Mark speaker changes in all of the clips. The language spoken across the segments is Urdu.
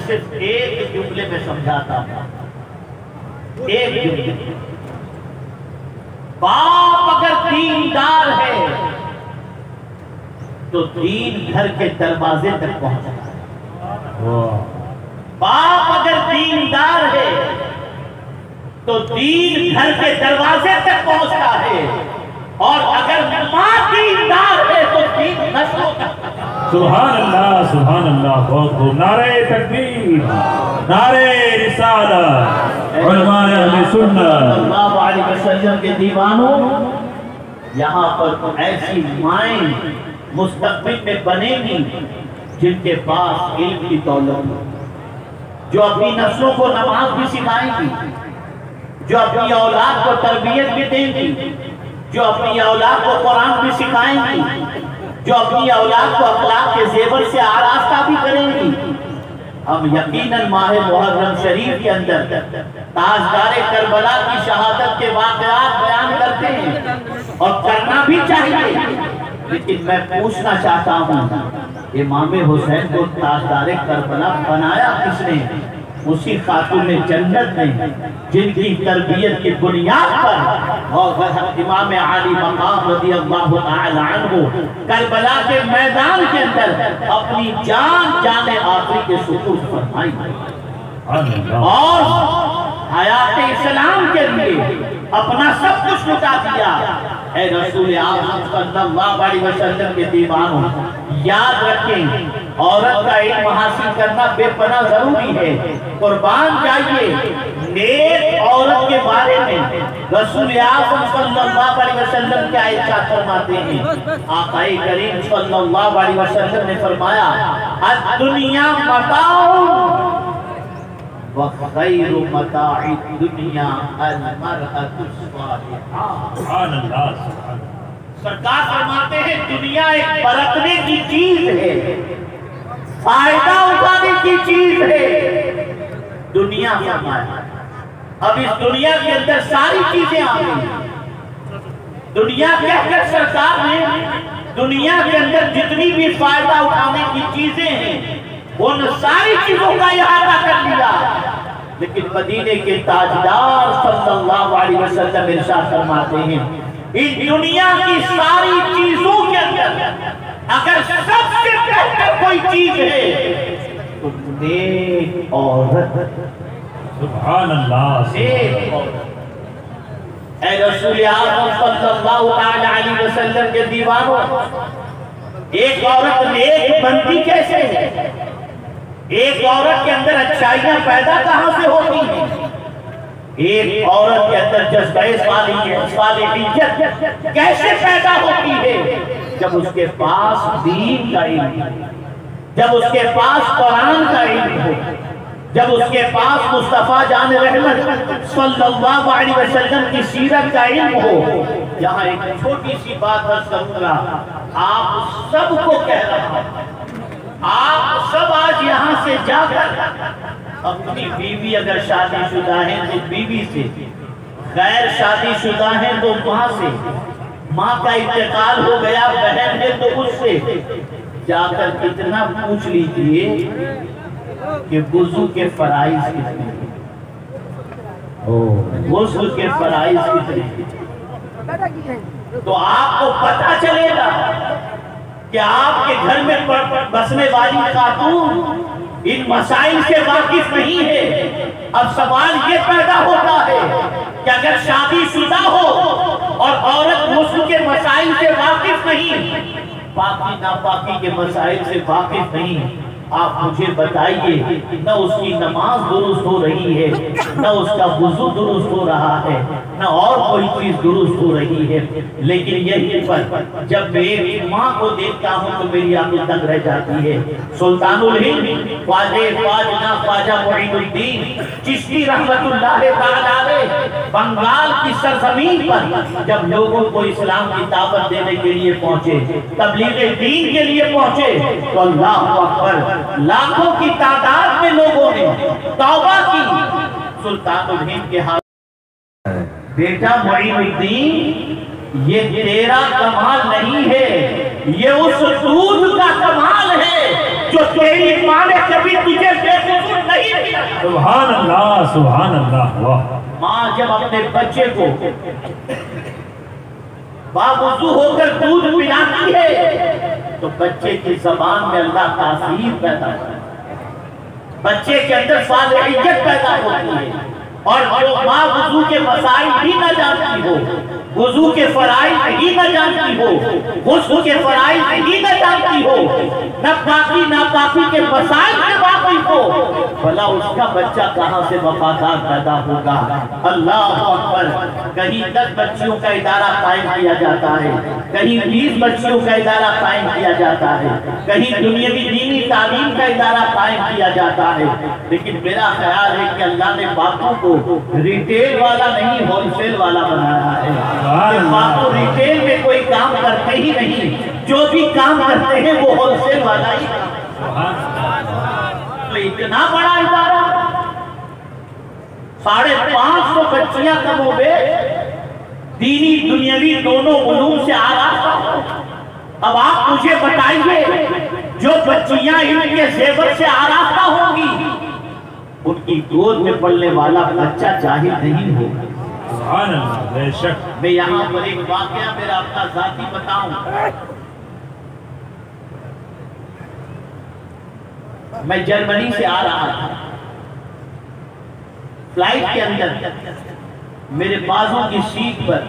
Speaker 1: صرف ایک جملے میں سمجھاتا ہوں، ایک جملے۔ باپ اگر دیندار ہے تو دین گھر کے دروازے تک پہنچتا ہے۔ باپ اگر دیندار ہے تو دین گھر کے دروازے تک پہنچتا ہے، اور اگر ماں دیندار ہے تو دین نسلوں تک۔
Speaker 2: سبحان اللہ، سبحان اللہ، بہت خوب۔ نعرہ تکبیر، نعرہ رسالت، علماء اہل سنت
Speaker 1: صلی اللہ علیہ وسلم کے دیوانوں، یہاں پر ایسی مائیں مستقبل میں بنے گی جن کے پاس علم کی دولت ہو، جو اپنی نسلوں کو نماز بھی سکھائیں گی، جو اپنی اولاد کو تربیت بھی دیں گی، جو اپنی اولاد کو قرآن بھی سکھائیں گی، جو اپنی اولاد کو اخلاق کے زیور سے آراستہ بھی کریں گی۔ ہم یقیناً ماہ محرم شریف کے اندر تاجدار کربلا کی شہادت کے واقعات بیان کرتے ہیں، اور کرنا بھی چاہیے، لیکن میں پوچھنا چاہتا ہوں، امام حسین کو تاجدار کربلا بنایا کس نے؟ اسی خاتون جنت نے جن کی تربیت کی بنیاد پر اور امام علی مقام رضی اللہ تعالی عنہ کربلا کے میدان کے اندر اپنی جان آخری کے سپرد فرمائی، اور حیات اسلام کے لیے اپنا سب کچھ لٹا دیا۔ اے رسول اعظم صلی اللہ علیہ وسلم کے دیوانوں، یاد رکھیں، عورت کا علم حاصل کرنا بے پناہ ضروری ہے۔ قربان جائیے، نیک عورت کے بارے میں رسول اعظم صلی اللہ علیہ وسلم کیا ارشاد فرماتے ہیں؟ آقا کریم صلی اللہ علیہ وسلم نے فرمایا، الدنیا متاع وخیر متاع الدنیا المرأة الصالحہ۔
Speaker 2: سبحان اللہ، سبحان اللہ۔
Speaker 1: سرکار فرماتے ہیں دنیا ایک برتنے کی چیز ہے، فائدہ اٹھانے کی چیز ہے۔ دنیا فرمایا، اب اس دنیا کے اندر ساری چیزیں آ گئی۔ دنیا کہہ کر سرکار نے دنیا کے اندر جتنی بھی فائدہ اٹھانے کی چیزیں ہیں ان ساری چیزوں کا احاطہ کر لیا، لیکن مدینے کے تاجدار صلی اللہ علیہ وسلم ارشاد فرماتے ہیں، اس دنیا کی ساری چیزوں کے اندر اگر سب سے بہتر کوئی چیز ہے تو نیک عورت۔
Speaker 2: سبحان اللہ،
Speaker 1: نیک عورت۔ اے رسول اعظم صلی اللہ علیہ وسلم کے دیوانوں، ایک عورت نیک بنتی کیسے ہے؟ ایک عورت کے اندر اچھائیاں پیدا کہاں سے ہوتی ہیں؟ ایک عورت کے اندر جذبہ صالحیت کیسے پیدا ہوتی ہے؟ جب اس کے پاس دین کا علم، جب اس کے پاس قرآن کا علم ہو، جب اس کے پاس مصطفیٰ جان رحمت صلی اللہ علیہ وسلم کی سیرت کا علم ہو۔ یہاں ایک چھوٹی سی بات عرض کروں گا، آپ سب کو کہہ رہا ہوں، آپ سب آج یہاں سے جا کر اپنی بیوی اگر شادی شدہ ہیں تو بیوی سے، غیر شادی شدہ ہیں تو ماں سے، ماں کا انتقال ہو گیا بہن ہے تو اس سے جا کر کتنا پوچھ لیجئے کہ وضو کے فرائض کتنے ہیں، غسل کے فرائض کتنے ہیں، تو آپ کو پتہ چلے گا کہ آپ کے گھر میں بسنے والی خاتون ان مسائل سے واقف نہیں ہے۔ اب سوال یہ پیدا ہوتا ہے کہ اگر شادی شدہ ہو اور عورت غسل کے مسائل سے واقف نہیں، پاکی ناپاکی کے مسائل سے واقف نہیں، آپ مجھے بتائیے، نہ اس کی نماز درست ہو رہی ہے، نہ اس کا وضو درست ہو رہا ہے، نہ اور کوئی چیز درست ہو رہی ہے، لیکن یہی پر جب میں ایک ماں کو دیکھتا ہوں تو میری آنکھ تنگ رہ جاتی ہے۔ سلطان الہند خواجہ معین الدین چشتی رحمت اللہ تعالی علیہ بنگال کی سرزمین پر جب لوگوں کو اسلام کی دعوت دینے کے لیے پہنچے، تبلیغ دین کے لیے پہنچے، تو اللہ اکبر، لاکھوں کی تعداد میں لوگوں نے توبہ کی۔ سلطان الہند کے ہاتھ، بیٹا معین الدین، یہ تیرا کمال نہیں ہے، یہ اس دودھ کا کمال ہے جو تیری ماں نے کبھی تجھے بے وضو
Speaker 2: سبحان اللہ سبحان اللہ. واہ.
Speaker 1: ماں جب اپنے بچے کو باوضو ہو کر دودھ پلاتی ہے تو بچے کی زبان میں اللہ تاثیر پیدا ہوتا ہے، بچے کے اندر صالحیت پیدا ہوتی ہے. اور جو ماں وضو کے مسائل بھی نہ جانتی ہو، وضو کے فرائض بھی نہ جانتی ہو، غسل کے فرائض بھی نہ جانتی ہو، نہ پاکی ناپاکی کے مسائل سے واقف ہو، بھلا اس کا بچہ کہاں سے وفادار پیدا ہوگا؟ اللہ اکبر. کہیں 10 بچیوں کا ادارہ قائم کیا جاتا ہے، کہیں 20 بچیوں کا ادارہ قائم کیا جاتا ہے، کہیں دنیاوی دینی تعلیم کا ادارہ قائم کیا جاتا ہے، لیکن میرا خیال ہے کہ اللہ نے باپوں کو ریٹیل والا نہیں ہول سیل والا بنایا ہے. کہ باپو ریٹیل میں کوئی کام کرتے ہی نہیں، جو بھی کام کرتے ہیں وہ ہول سیل والا ہی. تو اتنا بڑا ادارہ 550 بچیاں کم ہو گئے، دینی دنیاوی دونوں علوم سے آراستہ ہو. اب آپ مجھے بتائیے جو بچیاں ان کے زیور سے آراستہ ہوں گی ان کی گود میں پلنے والا بچہ جاہل نہیں ہوگا.
Speaker 2: سبحان اللہ. بے شک.
Speaker 1: میں یہاں پر ایک واقعہ میرا اپنا ذاتی بتاؤں. میں جرمنی سے آ رہا تھا، فلائٹ کے اندر میرے بازوں کی سیٹ پر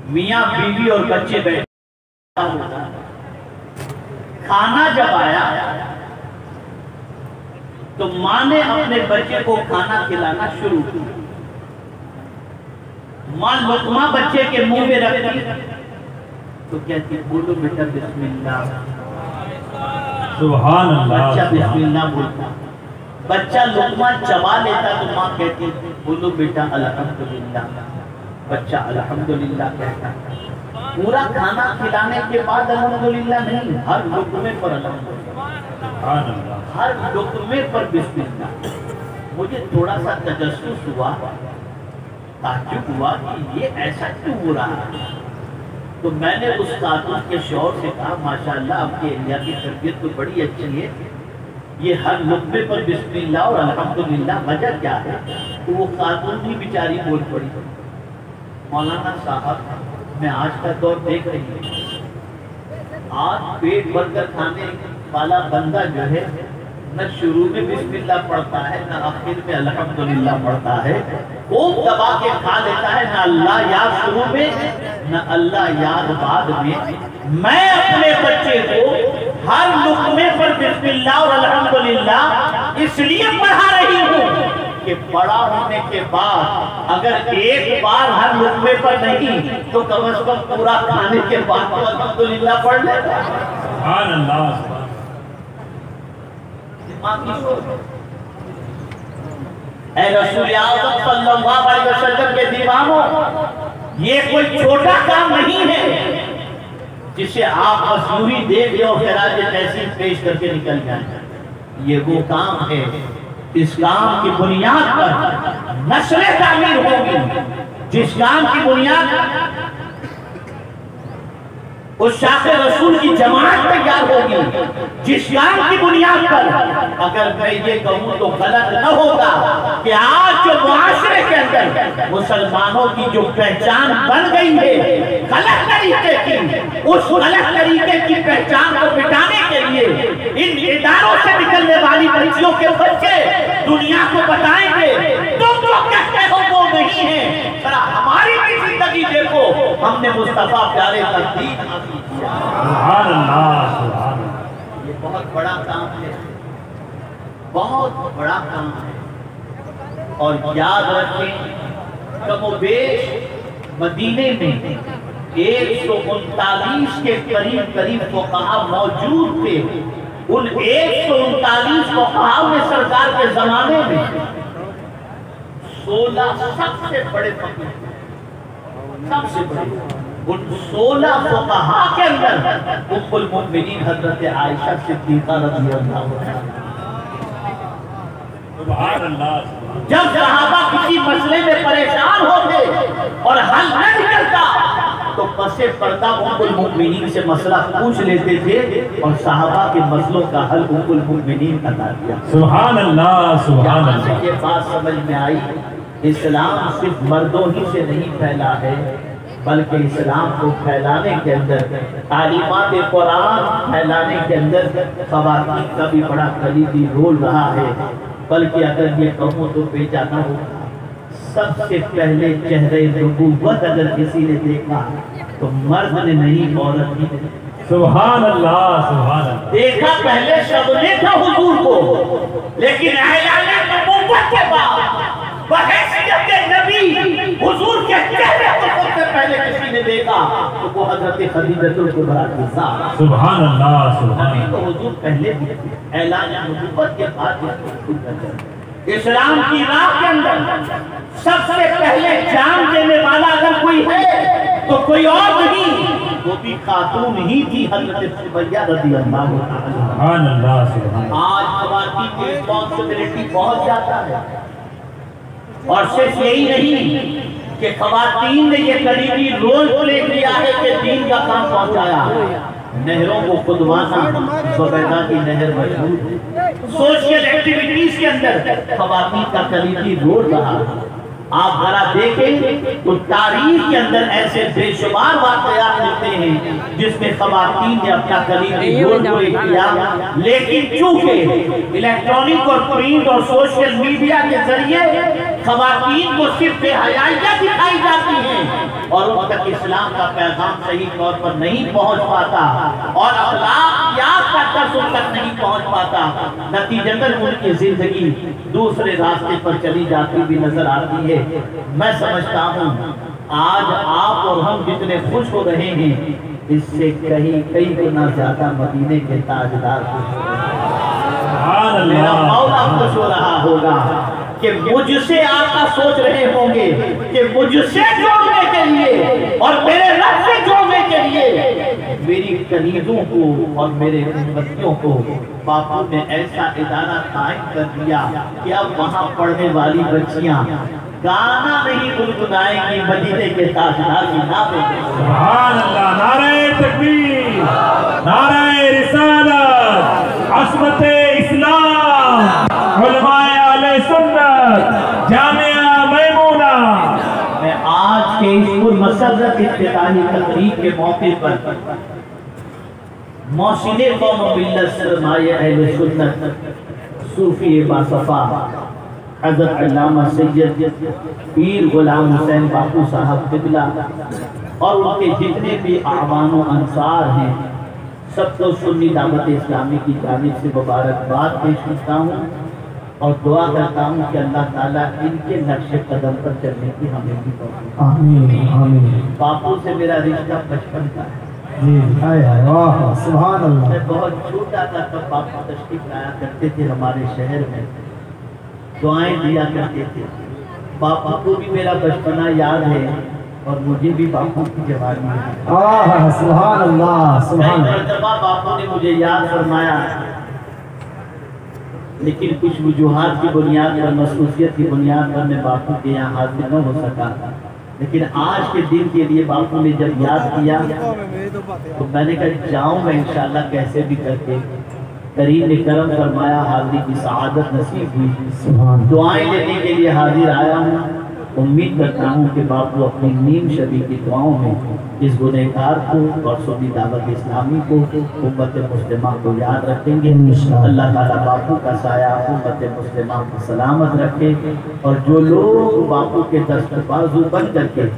Speaker 1: میاں بیوی اور بچے بیٹھے. کھانا جب آیا تو ماں نے اپنے بچے کو کھانا کھلانا شروع کیا. ماں لقمہ بچے کے منہ میں رکھتی تو کہتی بولو بیٹا بسم اللہ.
Speaker 2: سبحان اللہ.
Speaker 1: بچہ بسم اللہ بولتا، بچہ لقمہ چبا لیتا تو ماں کہتی بولو بیٹا الحمدللہ. بچہ الحمدللہ کہتا. پورا کھانا کھلانے کے بعد الحمدللہ نہیں، ہر لقمے پر الحمدللہ،
Speaker 2: سبحان اللہ.
Speaker 1: ہر لقمے پر بسم اللہ. مجھے تھوڑا سا تجسس ہوا، تعجب ہوا کہ یہ ایسا کیوں ہو رہا ہے. تو میں نے اس خاتون کے شوہر سے کہا ماشاءاللہ آپ کے انڈیا کی تربیت تو بڑی اچھی ہے، یہ ہر لقمے پر بسم اللہ اور الحمدللہ وجہ کیا ہے؟ تو وہ خاتون بھی بیچاری بول پڑی مولانا صاحب میں آج کا دور دیکھ رہی ہوں، آج پیٹ بھر کر کھانے والا بندہ جو ہے نہ شروع میں بسم اللہ پڑھتا ہے نہ آخر میں الحمدللہ پڑھتا ہے، خوب دبا کے کھا لیتا ہے، نہ اللہ یاد شروع میں نہ اللہ یاد بعد میں. میں اپنے بچے کو ہر لقمے پر بسم اللہ اور الحمدللہ اس لیے پڑھا رہی ہوں کہ بڑا ہونے کے بعد اگر ایک بار ہر لقمے پر نہیں تو کم از کم پورا کھانے کے بعد تو الحمدللہ پڑھ لے گا.
Speaker 2: سبحان اللہ.
Speaker 1: اے رسول اعظم صلی اللہ علیہ وسلم کے دیوانوں، یہ کوئی چھوٹا کام نہیں ہے جسے آپ مصنوعی دیکھ لو خراج تحسین پیش کر کے نکل جائیں. یہ وہ کام ہے اس کام کی بنیاد پر نسلیں تعمیر ہوگی، جس کام کی بنیاد اس شاخ رسول کی جماعت تیار ہوگی، جس کام کی بنیاد پر اگر میں یہ کہوں تو غلط نہ ہوگا کہ آج جو معاشرے کے اندر مسلمانوں کی جو پہچان بن گئی ہے غلط طریقے کی، اس غلط طریقے کی پہچان کو مٹانے کے لیے ان اداروں سے نکلنے والی بچیوں کے بچے دنیا کو بتائیں گے تم جو کہتے ہو وہ نہیں ہے. ہماری بھی زندگی دیکھو، ہم نے مصطفیٰ پیارے کا دین حاصل کیا.
Speaker 2: سبحان اللہ. سبحان اللہ.
Speaker 1: یہ بہت بڑا کام ہے، بہت بڑا کام ہے. اور یاد رکھیں کم و بیش مدینے میں 139 کے قریب فقہا موجود تھے. ان 139 فقہا میں سرکار کے زمانے میں 16 سب سے بڑے فقیر، سب سے بڑے. ان 16 فقہا کے اندر ام المؤمنین حضرت عائشہ صدیقہ رضی اللہ عنہا.
Speaker 2: سبحان اللہ.
Speaker 1: جب صحابہ کسی مسئلے میں پریشان ہوتے اور حل نہ نکلتا تو پسے پردہ ام المؤمنین سے مسئلہ پوچھ لیتے تھے اور صحابہ کے مسئلوں کا حل ام المؤمنین عطا کیا۔
Speaker 2: سبحان اللہ سبحان
Speaker 1: یہاں سے
Speaker 2: اللہ۔
Speaker 1: یہ بات سمجھ میں آئی، اسلام صرف مردوں ہی سے نہیں پھیلا ہے، بلکہ اسلام کو پھیلانے کے اندر، تعلیمات قرآن پھیلانے کے اندر خواتین کا بھی بڑا کلیدی رول رہا ہے۔ بلکہ اگر یہ کہوں تو بیجانہ ہوگا، سب سے پہلے چہرے نبوت اگر کسی نے دیکھا تو مرد نے نہیں، عورت ہی نے۔
Speaker 2: سبحان اللہ سبحان اللہ۔
Speaker 1: دیکھا پہلے شب نے تھا حضور کو، لیکن اعلان نبوت کے بعد بحیثیت نبی حضور کے چہرے کو سب سے پہلے کسی نے دیکھا تو وہ حضرت خدیجہ الکبریٰ کی ذات۔
Speaker 2: سبحان اللہ سبحان
Speaker 1: نبی
Speaker 2: اللہ۔
Speaker 1: کو حضور پہلے بھی اعلان نبوت کے بعد اسلام کی راہ کے اندر سب سے پہلے جان دینے والا اگر کوئی ہے تو کوئی اور نہیں، وہ بھی خاتون ہی تھی، حضرت سمیہ رضی اللہ عنہا۔
Speaker 2: سبحان اللہ سبحان اللہ۔
Speaker 1: آج خواتین کی رسپانسبلٹی بہت زیادہ ہے، اور صرف یہی نہیں کہ خواتین نے یہ قریبی رول پلے کیا ہے کہ دین کا کام پہنچایا۔ نہروں کو کھدوانا، زبیدہ کی نہر مشہور ہے، سوشل ایکٹیویٹیز کے اندر خواتین کا قریبی رول رہا۔ آپ ذرا دیکھیں تو تاریخ کے اندر ایسے بے شمار واقعات ملتے ہیں جس میں خواتین نے اپنا قریبی رول پلے کیا، لیکن چونکہ الیکٹرانک اور پرنٹ اور سوشل میڈیا کے ذریعے خواتین کو صرف بے حیائیاں دکھائی جاتی ہیں اور ان تک اسلام کا پیغام صحیح طور پر نہیں پہنچ پاتا اور اخلاقیات کا درس ان تک نہیں پہنچ پاتا، نتیجتاً ان کی زندگی دوسرے راستے پر چلی جاتی بھی نظر آتی ہے۔ میں سمجھتا ہوں آج آپ اور ہم جتنے خوش ہو رہے ہیں اس سے کئی گنا زیادہ مدینے کے تاجدار خوش ہو رہے ہیں۔ میرا مولا خوش ہو رہا ہوگا کہ مجھ سے آقا سوچ رہے ہوں گے کہ مجھ سے جوڑنے کے لیے اور میرے رب سے جوڑنے کے لیے میری کنیزوں کو اور میرے امتیوں کو باپو نے ایسا ادارہ قائم کر دیا کہ اب وہاں پڑھنے والی بچیاں گانا نہیں گنگنائیں گی، مدینے کے تاجدار کی نامیں۔
Speaker 2: سبحان اللہ۔ نعرہ تکبیر، نعرہ رسالت، عصمت اسلام، علماء اہل سنت، جامعہ میمونہ۔
Speaker 1: میں آج کے اس پرمسرت افتتاحی تقریب کے موقع پر محسن قوم و ملت سرمایہ اہل سنت صوفی باصفا حضرت علامہ سید پیر غلام حسین باپو صاحب قبلہ اور ان کے جتنے بھی اعوان و انصار ہیں سب کو سنی دعوت اسلامی کی جانب سے مبارکباد پیش کرتا ہوں اور دعا کرتا ہوں کہ اللہ تعالیٰ ان کے نقش قدم پر چلنے کی ہمیں بھی توفیق۔
Speaker 3: آمین آمین۔
Speaker 1: باپو سے میرا رشتہ بچپن کا ہے،
Speaker 3: جی واہ سبحان اللہ۔
Speaker 1: میں بہت چھوٹا تھا تب باپو تشریف لایا کرتے تھے ہمارے شہر میں، دعائیں دیا کرتے تھے۔ باپو کو بھی میرا بچپنا یاد ہے اور مجھے بھی باپو کی جوانی ہے۔
Speaker 3: آہ سبحان اللہ سبحان
Speaker 1: کئی
Speaker 3: اللہ۔
Speaker 1: مرتبہ باپو نے مجھے یاد فرمایا لیکن کچھ وجوہات کی بنیاد پر، مصروفیت کی بنیاد پر میں باپو کے یہاں حاضر نہ ہو سکا، لیکن آج کے دن کے لیے باپو نے جب یاد کیا تو میں نے کہا جاؤں میں انشاءاللہ کیسے بھی کر کے۔ کریم نے کرم فرمایا، حاضری کی سعادت نصیب ہوئی،
Speaker 3: سبحان
Speaker 1: دعائیں لینے کے لیے حاضر آیا ہوں۔ امید کرتا ہوں کہ باپو اپنی نیم شبی کی دعاؤں میں اس گنہگار کو اور سنی دعوت اسلامی کو، امت مسلمہ کو یاد رکھیں گے۔ اللہ تعالیٰ باپو کا سایہ امت مسلمہ کو سلامت رکھے، اور جو لوگ باپو کے دست بازو بن کر کے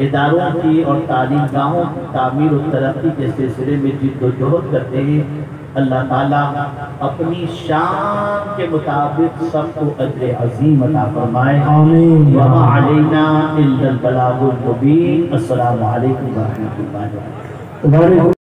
Speaker 1: اداروں کی اور تعلیم گاہوں کی تعمیر و ترقی کے سلسلے میں جد و جہد کرتے ہیں، اللہ تعالیٰ اپنی شان کے مطابق سب کو اجر عظیم عطا فرمائے۔
Speaker 3: آمین۔
Speaker 1: وما علینا الا البلاغ المبین۔ السلام علیکم ورحمۃ اللہ وبرکاتہ۔